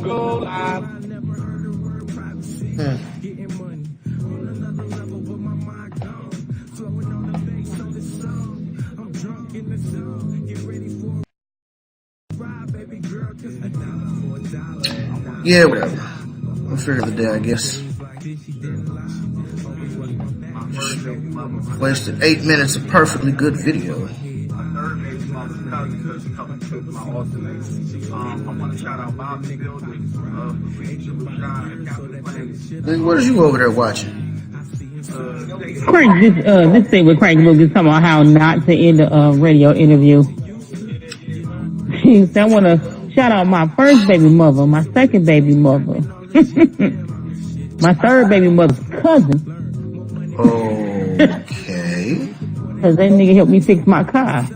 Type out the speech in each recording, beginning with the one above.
Go live. Yeah, whatever. We'll figure the day, I guess. Just wasted 8 minutes of perfectly good video. What are you over there watching? Crank this thing with Crank Lucas talking about how not to end a radio interview. I want to shout out my first baby mother, my second baby mother, my third baby mother's cousin. Okay. Because that nigga helped me fix my car.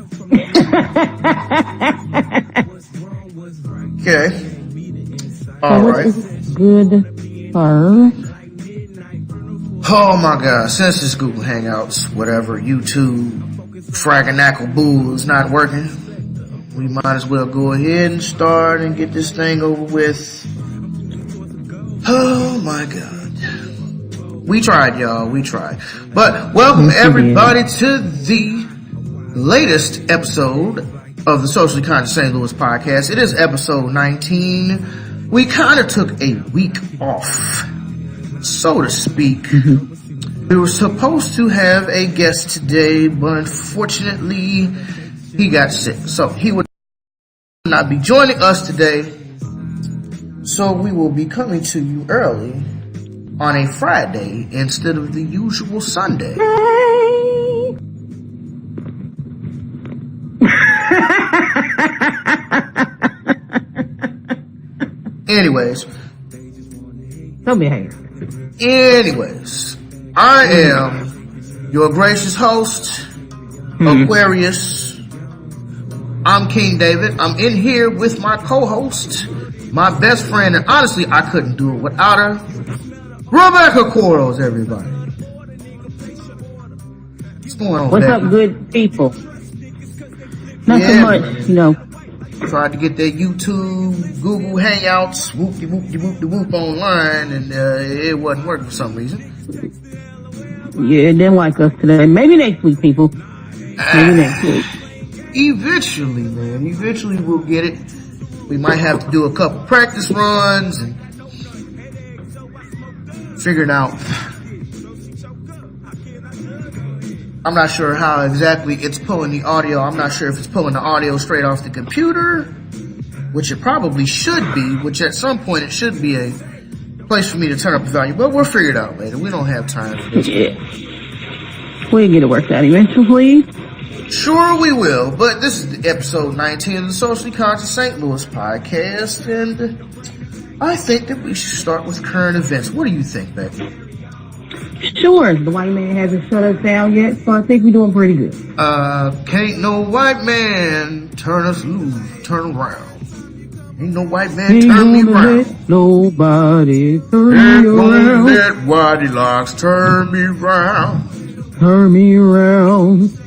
Okay. All right. Good, sir. Oh my God! Since this Google Hangouts, whatever, YouTube, Fraganackle Boo is not working, we might as well go ahead and start and get this thing over with. Oh my God. We tried, y'all. We tried. But welcome everybody to the latest episode of the Socially Conscious St. Louis podcast. It is episode 19. We kind of took a week off, so to speak. We were supposed to have a guest today, but unfortunately he got sick. So he would not be joining us today. So we will be coming to you early on a Friday instead of the usual Sunday. Anyways, I am your gracious host, Aquarius. I'm King David. I'm in here with my co-host, my best friend, and honestly, I couldn't do it without her, Rebecca Quarles, everybody. What's going on, What's Becky? up, good people? Nothing much, you know. Tried to get that YouTube, Google Hangouts, whoop-de-whoop-de-whoop-de-whoop online, and it wasn't working for some reason. Yeah, it didn't like us today. Maybe next week, people. Maybe next week. Eventually, man. Eventually we'll get it. We might have to do a couple practice runs and figure it out. I'm not sure how exactly it's pulling the audio. I'm not sure if it's pulling the audio straight off the computer, which it probably should be, which at some point it should be a place for me to turn up the volume, but we'll figure it out later. We don't have time for this. Yeah. We'll get it worked out eventually. Sure we will, but this is the episode 19 of the Socially Conscious St. Louis podcast, and I think that we should start with current events. What do you think, Becky? Sure, the white man hasn't shut us down yet, so I think we're doing pretty good. Can't no white man turn us loose, turn around. Ain't no white man turn me around. Nobody turn me around. Let Whitey Locks turn me around. Turn me around.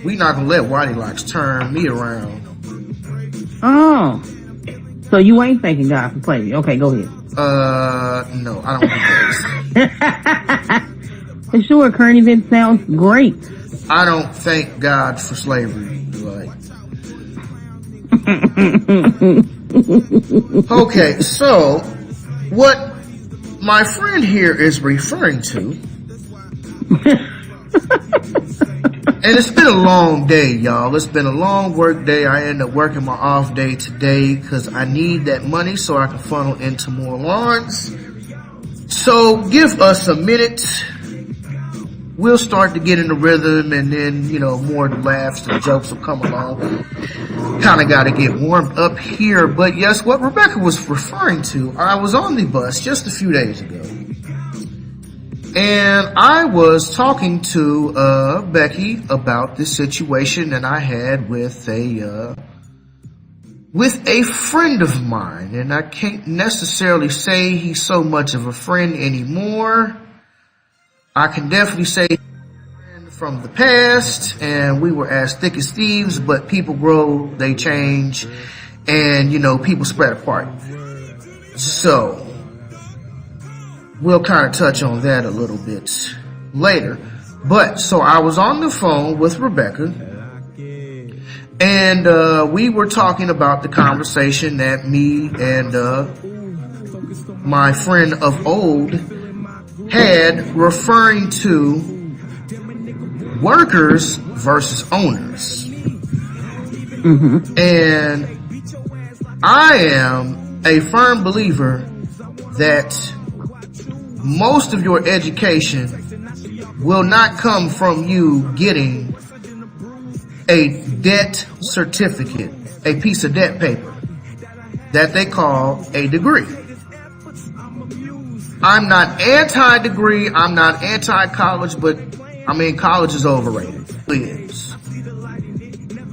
We not gonna let Whitey Locks turn me around. Oh. So you ain't thanking God for slavery. Okay, go ahead. No, I don't think that is. For sure, current event sounds great. I don't thank God for slavery. Like, okay, so what my friend here is referring to, and it's been a long day, y'all. It's been a long work day. I ended up working my off day today because I need that money so I can funnel into more lawns. So give us a minute. We'll start to get in the rhythm, and then, you know, more laughs and jokes will come along. Kind of got to get warmed up here. But yes, what Rebecca was referring to, I was on the bus just a few days ago, and I was talking to Becky about this situation that I had with a with a friend of mine, and I can't necessarily say he's so much of a friend anymore. I can definitely say he's a friend from the past, and we were as thick as thieves, but people grow, they change, and, you know, people spread apart. So, we'll kind of touch on that a little bit later. But, so I was on the phone with Rebecca, and we were talking about the conversation that me and my friend of old had, referring to workers versus owners. Mm-hmm. And I am a firm believer that most of your education will not come from you getting a debt certificate, a piece of debt paper that they call a degree. I'm not anti-degree, I'm not anti-college, but I mean, college is overrated. It is.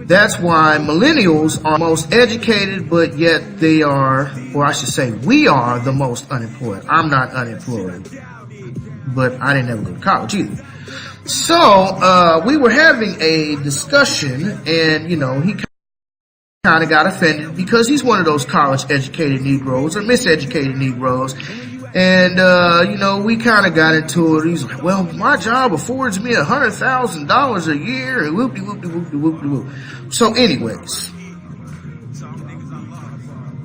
That's why millennials are most educated, but yet they are, or I should say, we are the most unemployed. I'm not unemployed, but I didn't ever go to college either. So, we were having a discussion, and, you know, he kind of got offended because he's one of those college-educated Negroes or miseducated Negroes. And, you know, we kind of got into it. He's like, well, my job affords me $100,000 a year, and whoop-de-whoop-de-whoop-de-whoop-de-whoop. So anyways,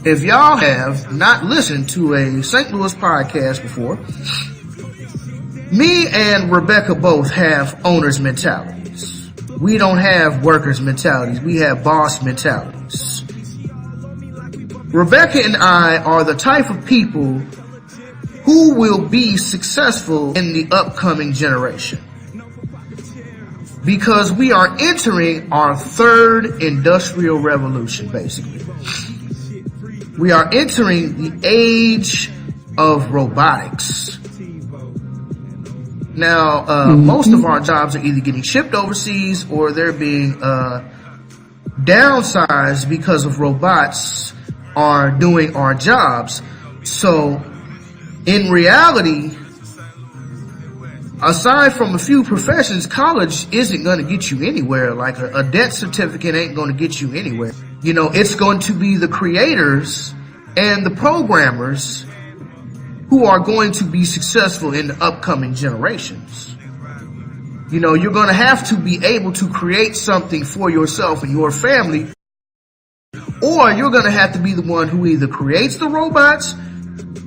if y'all have not listened to a St. Louis podcast before, me and Rebecca both have owner's mentalities. We don't have workers' mentalities. We have boss mentalities. Rebecca and I are the type of people who will be successful in the upcoming generation, because we are entering our third industrial revolution, basically. We are entering the age of robotics. Now, most of our jobs are either getting shipped overseas or they're being downsized because of robots are doing our jobs. So, in reality, aside from a few professions, college isn't going to get you anywhere. Like a debt certificate ain't going to get you anywhere. You know, it's going to be the creators and the programmers who are going to be successful in the upcoming generations. You know, you're going to have to be able to create something for yourself and your family, or you're going to have to be the one who either creates the robots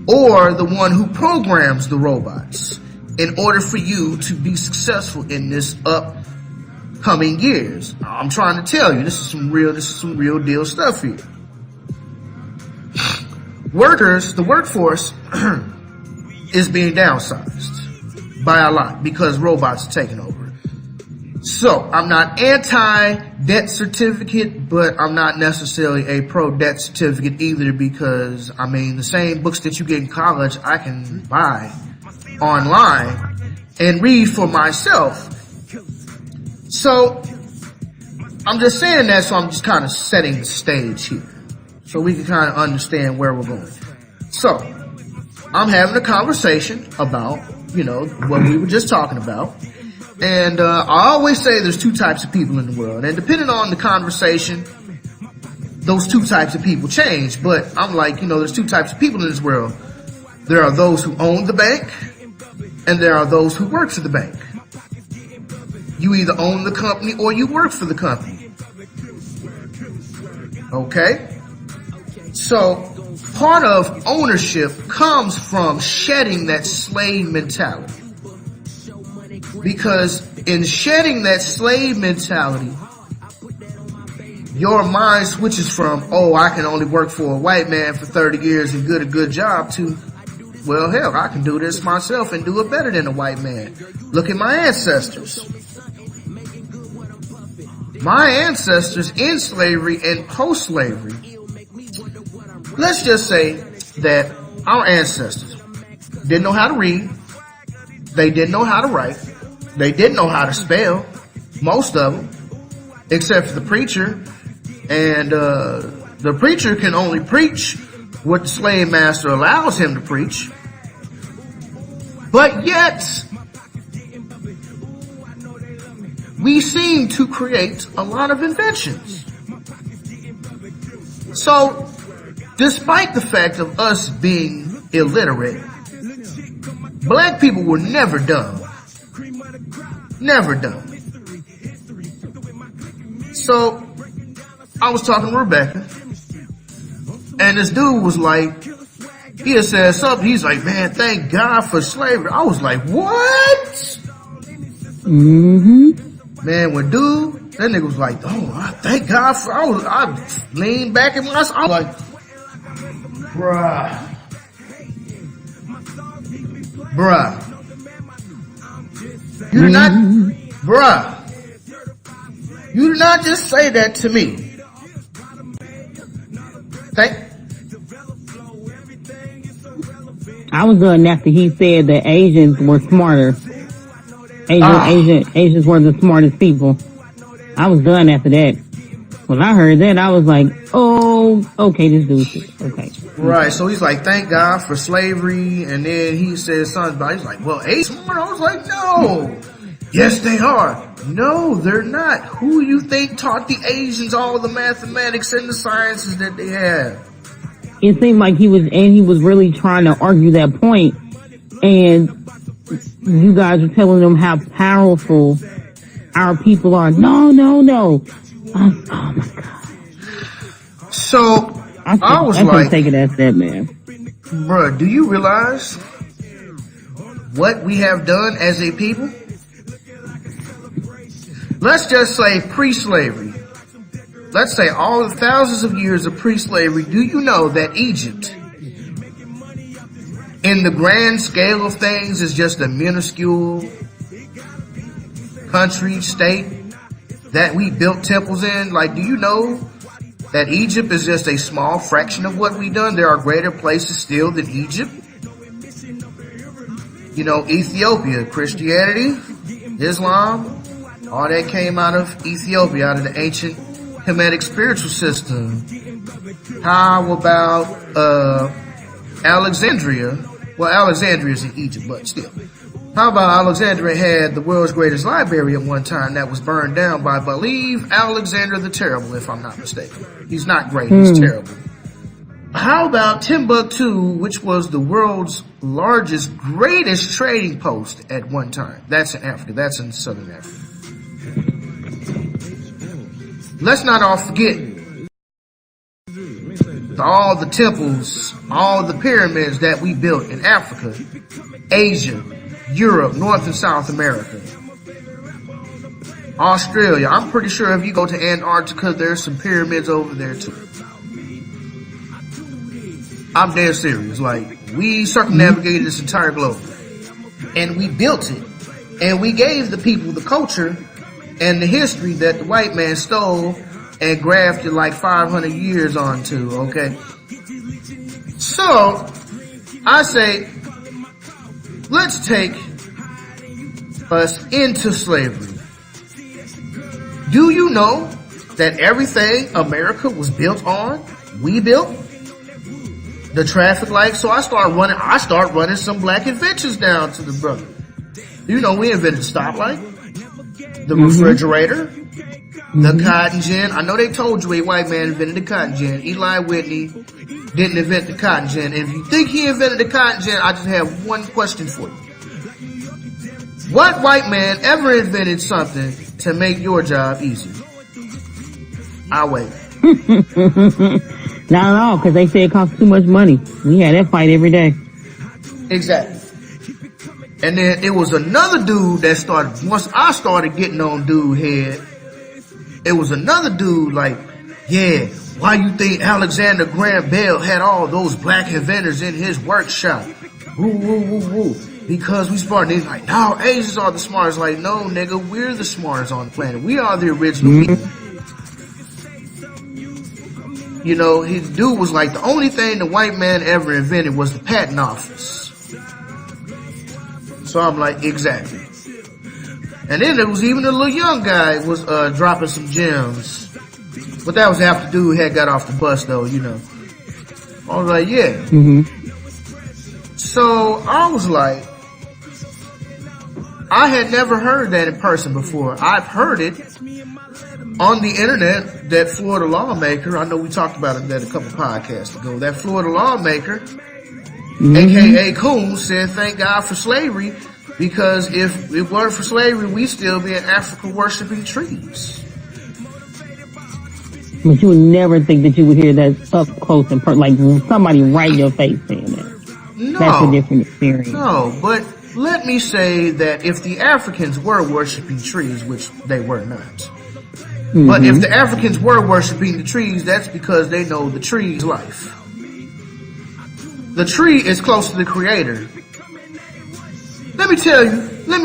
or the one who programs the robots in order for you to be successful in this upcoming years. I'm trying to tell you, this is some real deal stuff here. Workers, the workforce is being downsized by a lot because robots are taking over. So I'm not anti-debt certificate, but I'm not necessarily a pro-debt certificate either, because, I mean, the same books that you get in college, I can buy online and read for myself. So I'm just saying that, so I'm just kind of setting the stage here so we can kind of understand where we're going. So I'm having a conversation about, you know, what we were just talking about. And I always say there's two types of people in the world. And depending on the conversation, those two types of people change. But I'm like, you know, there's two types of people in this world. There are those who own the bank, and there are those who work for the bank. You either own the company or you work for the company. Okay? So, part of ownership comes from shedding that slave mentality. Because in shedding that slave mentality, your mind switches from, oh, I can only work for a white man for 30 years and get a good job, to, well, hell, I can do this myself and do it better than a white man. Look at my ancestors. My ancestors in slavery and post-slavery, let's just say that our ancestors didn't know how to read, they didn't know how to write, they didn't know how to spell, most of them, except for the preacher and The preacher can only preach what the slave master allows him to preach. But yet, we seem to create a lot of inventions. So, despite the fact of us being illiterate, black people were never dumb. Never dumb. So, I was talking to Rebecca, and this dude was like, he had said something, he's like, man, thank God for slavery. I was like, what? Mm-hmm. Man, when dude, that nigga was like, oh, I thank God for, I leaned back in my, I was like, bruh. You did not, bruh. You did not just say that to me. I was done after he said that Asians were smarter. Asians were the smartest people. I was done after that. When I heard that, I was like, oh, okay, this dude's okay. Right, so he's like, thank God for slavery, and then he says something about, he's like, well, Asians smart? I was like, no. Yes, they are. No, they're not. Who you think taught the Asians all the mathematics and the sciences that they have? It seemed like he was really trying to argue that point, and you guys are telling them how powerful our people are. No. Oh my God. So, I was like, like, take it as that, man. Bruh, do you realize what we have done as a people? Let's just say pre-slavery. Let's say all the thousands of years of pre-slavery. Do you know that Egypt, in the grand scale of things, is just a minuscule country, state that we built temples in? Like, do you know that Egypt is just a small fraction of what we've done? There are greater places still than Egypt. You know, Ethiopia, Christianity, Islam, all that came out of Ethiopia, out of the ancient Kemetic spiritual system. How about Alexandria? Well, Alexandria is in Egypt, but still. How about Alexandria had the world's greatest library at one time that was burned down by, I believe, Alexander the Terrible, if I'm not mistaken. He's not great, he's terrible. How about Timbuktu, which was the world's largest, greatest trading post at one time? That's in Africa, that's in Southern Africa. Let's not all forget all the temples, all the pyramids that we built in Africa, Asia, Europe, North and South America, Australia. I'm pretty sure if you go to Antarctica, there's some pyramids over there too. I'm dead serious. Like, we circumnavigated this entire globe, and we built it, and we gave the people the culture and the history that the white man stole and grafted like 500 years onto, okay? So, I say, let's take us into slavery. Do you know that everything America was built on, we built? The traffic lights. So I start running some black inventions down to the brother. You know, we invented the stoplight, the refrigerator, the cotton gin. I know they told you a white man invented the cotton gin. Eli Whitney didn't invent the cotton gin. And if you think he invented the cotton gin, I just have one question for you. What white man ever invented something to make your job easier? I'll wait. Not at all, because they say it costs too much money. We had that fight every day. Exactly. And then it was another dude that started, once I started getting on dude head, it was another dude like, yeah, why you think Alexander Graham Bell had all those black inventors in his workshop? Woo, woo, woo, woo. Because we smart. And he's like, no, Asians are the smartest. Like, no, nigga, we're the smartest on the planet. We are the original people. You know, his dude was like, the only thing the white man ever invented was the patent office. So I'm like, exactly. And then there was even a little young guy was dropping some gems. But that was after dude had got off the bus, though, you know. I was like, yeah. Mm-hmm. So I was like, I had never heard that in person before. I've heard it on the internet, that Florida lawmaker, I know we talked about that a couple podcasts ago, that Florida lawmaker, aka Coon, said thank God for slavery, because if it weren't for slavery, we'd still be in Africa worshiping trees. But you would never think that you would hear that up close and like somebody right in your face saying that. No. That's a different experience. No, but let me say that if the Africans were worshiping trees, which they were not, but if the Africans were worshiping the trees, that's because they know the tree's life. The tree is close to the Creator. Let me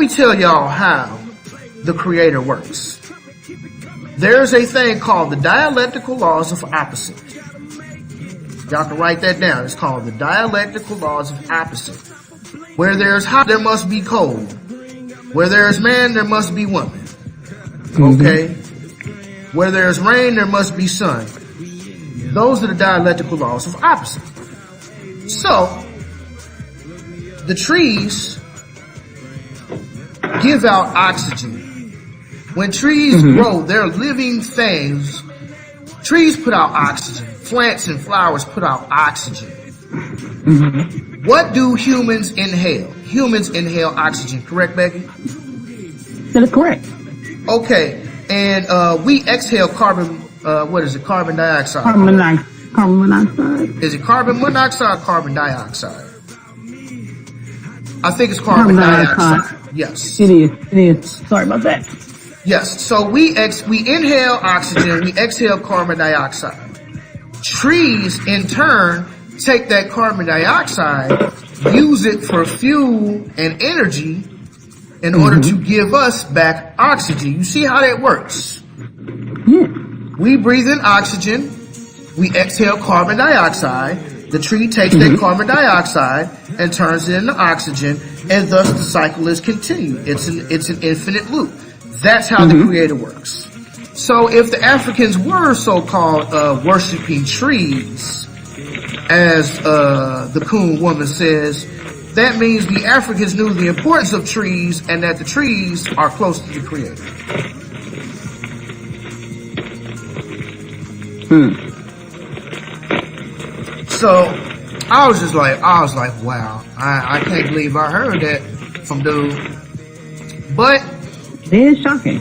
tell y'all how the Creator works. There's a thing called the dialectical laws of opposite. Y'all can write that down. It's called the dialectical laws of opposite. Where there's hot, there must be cold. Where there's man, there must be woman. Okay? Where there's rain, there must be sun. Those are the dialectical laws of opposite. So, the trees give out oxygen. When trees grow, they're living things. Trees put out oxygen. Plants and flowers put out oxygen. What do humans inhale? Humans inhale oxygen, correct, Becky? That is correct. Okay, and we exhale carbon, carbon dioxide. Carbon monoxide. Is it carbon monoxide or carbon dioxide? I think it's carbon dioxide. Yes. It is. Sorry about that. Yes, so we inhale oxygen, we exhale carbon dioxide. Trees, in turn, take that carbon dioxide, use it for fuel and energy in order to give us back oxygen. You see how that works? Yeah. We breathe in oxygen, we exhale carbon dioxide, the tree takes that carbon dioxide and turns it into oxygen, and thus the cycle is continued. It's an infinite loop. That's how the Creator works. So if the Africans were so-called worshiping trees, as the coon woman says, that means the Africans knew the importance of trees and that the trees are close to the Creator. So I was like, wow, I can't believe I heard that from dude. But it is shocking.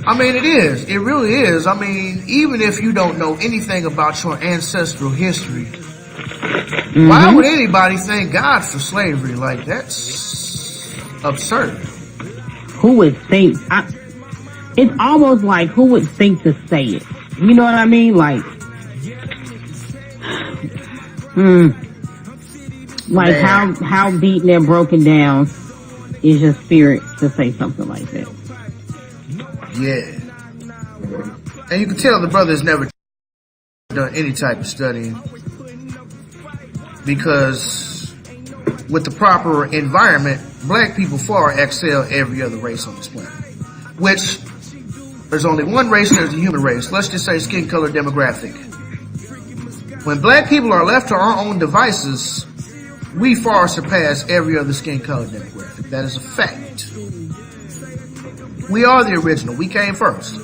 I mean, it is. It really is. I mean, even if you don't know anything about your ancestral history, why would anybody thank God for slavery? Like, that's absurd. Who would think? It's almost like who would think to say it? You know what I mean? Like, like how beaten and broken down is your spirit to say something like that? Yeah. And you can tell the brother has never done any type of studying, because with the proper environment, black people far excel every other race on this planet. Which, there's only one race, there's the human race. Let's just say skin color demographic. When black people are left to our own devices, we far surpass every other skin color demographic. That is a fact. We are the original. We came first.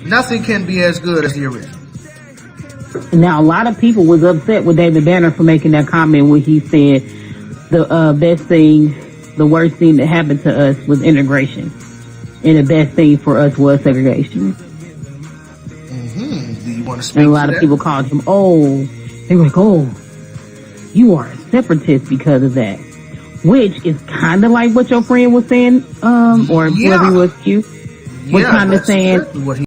Nothing can be as good as the original. Now, a lot of people was upset with David Banner for making that comment when he said the the worst thing that happened to us was integration, and the best thing for us was segregation. Do you want to speak? And a lot of people called him, they were like, you are a separatist because of that. Which is kind of like what your friend was saying, or whoever was you. Was kind of saying, what he